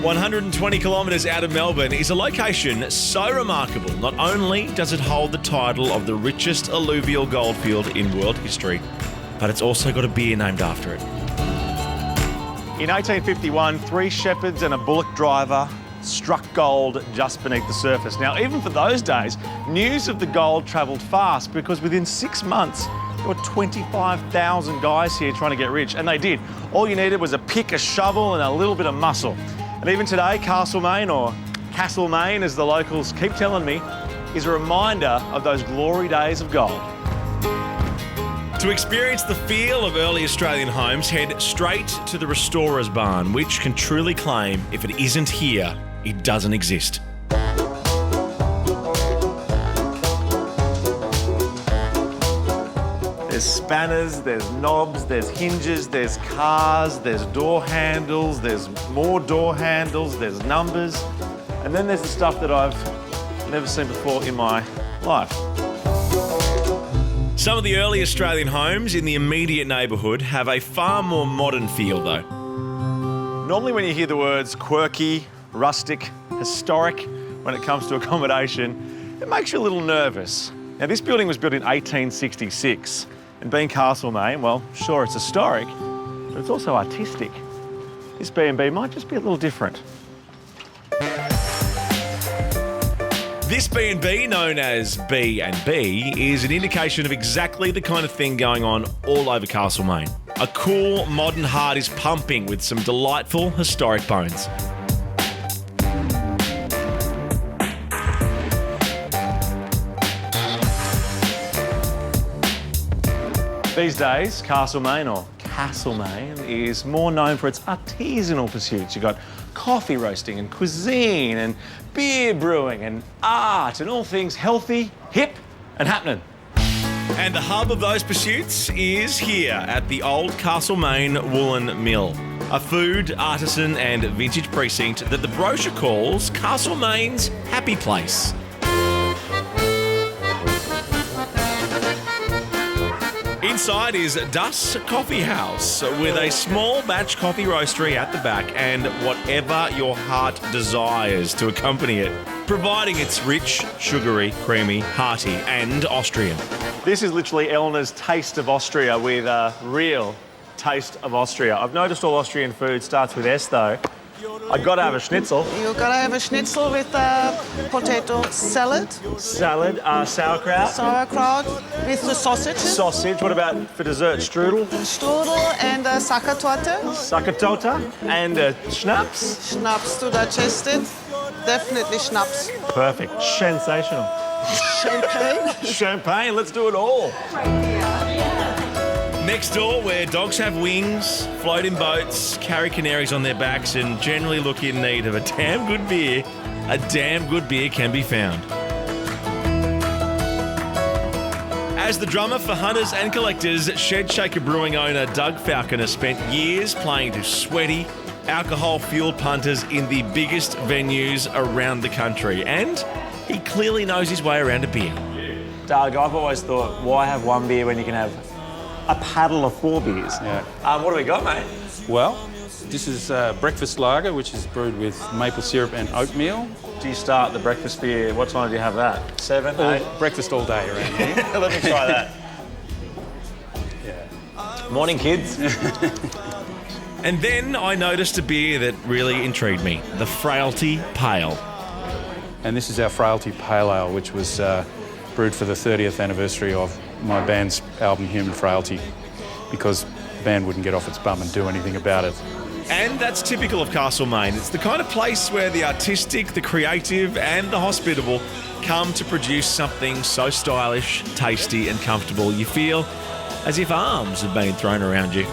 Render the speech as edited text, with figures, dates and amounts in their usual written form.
120 kilometres out of Melbourne is a location so remarkable. Not only does it hold the title of the richest alluvial goldfield in world history, but it's also got a beer named after it. In 1851, 3 shepherds and a bullock driver struck gold just beneath the surface. Now, even for those days, news of the gold travelled fast because within 6 months, there were 25,000 guys here trying to get rich, and they did. All you needed was a pick, a shovel, and a little bit of muscle. And even today, Castlemaine, or Castlemaine as the locals keep telling me, is a reminder of those glory days of gold. To experience the feel of early Australian homes, head straight to the Restorer's Barn, which can truly claim if it isn't here, it doesn't exist. There's spanners, there's knobs, there's hinges, there's cars, there's door handles, there's more door handles, there's numbers, and then there's the stuff that I've never seen before in my life. Some of the early Australian homes in the immediate neighbourhood have a far more modern feel though. Normally when you hear the words quirky, rustic, historic when it comes to accommodation, it makes you a little nervous. Now this building was built in 1866. And being Castlemaine, well, sure, it's historic, but it's also artistic. This B&B might just be a little different. This B&B, known as B&B, is an indication of exactly the kind of thing going on all over Castlemaine. A cool, modern heart is pumping with some delightful, historic bones. These days, Castlemaine, or Castlemaine, is more known for its artisanal pursuits. You've got coffee roasting and cuisine and beer brewing and art and all things healthy, hip and happening. And the hub of those pursuits is here at the old Castlemaine Woolen Mill, a food, artisan and vintage precinct that the brochure calls Castlemaine's happy place. Inside is Dus Coffee House with a small batch coffee roastery at the back and whatever your heart desires to accompany it, providing it's rich, sugary, creamy, hearty and Austrian. This is literally Eleanor's taste of Austria with a real taste of Austria. I've noticed all Austrian food starts with S though. I gotta have a schnitzel. You gotta have a schnitzel with potato salad. Salad, sauerkraut. Sauerkraut with the sausages. Sausage. What about for dessert? Strudel. Strudel and Sackertorte. Sackertorte. And schnapps. Schnapps to digest it. Definitely schnapps. Perfect. Sensational. Champagne. Champagne. Let's do it all. Next door, where dogs have wings, float in boats, carry canaries on their backs and generally look in need of a damn good beer can be found. As the drummer for hunters and collectors, Shed Shaker Brewing owner Doug Falconer spent years playing to sweaty, alcohol-fueled punters in the biggest venues around the country, and he clearly knows his way around a beer. Doug, I've always thought, why have one beer when you can have a paddle of 4 beers? Yeah. What do we got, mate? Well, this is breakfast lager, which is brewed with maple syrup and oatmeal. Do you start the breakfast beer? What time do you have that? 7, 8? Breakfast all day around here. Let me try that. Yeah. Morning, kids. And then I noticed a beer that really intrigued me, the Frailty Pale. And this is our Frailty Pale Ale, which was brewed for the 30th anniversary of my band's album Human Frailty, because the band wouldn't get off its bum and do anything about it. And that's typical of Castlemaine. It's the kind of place where the artistic, the creative and the hospitable come to produce something so stylish, tasty and comfortable you feel as if arms have been thrown around you.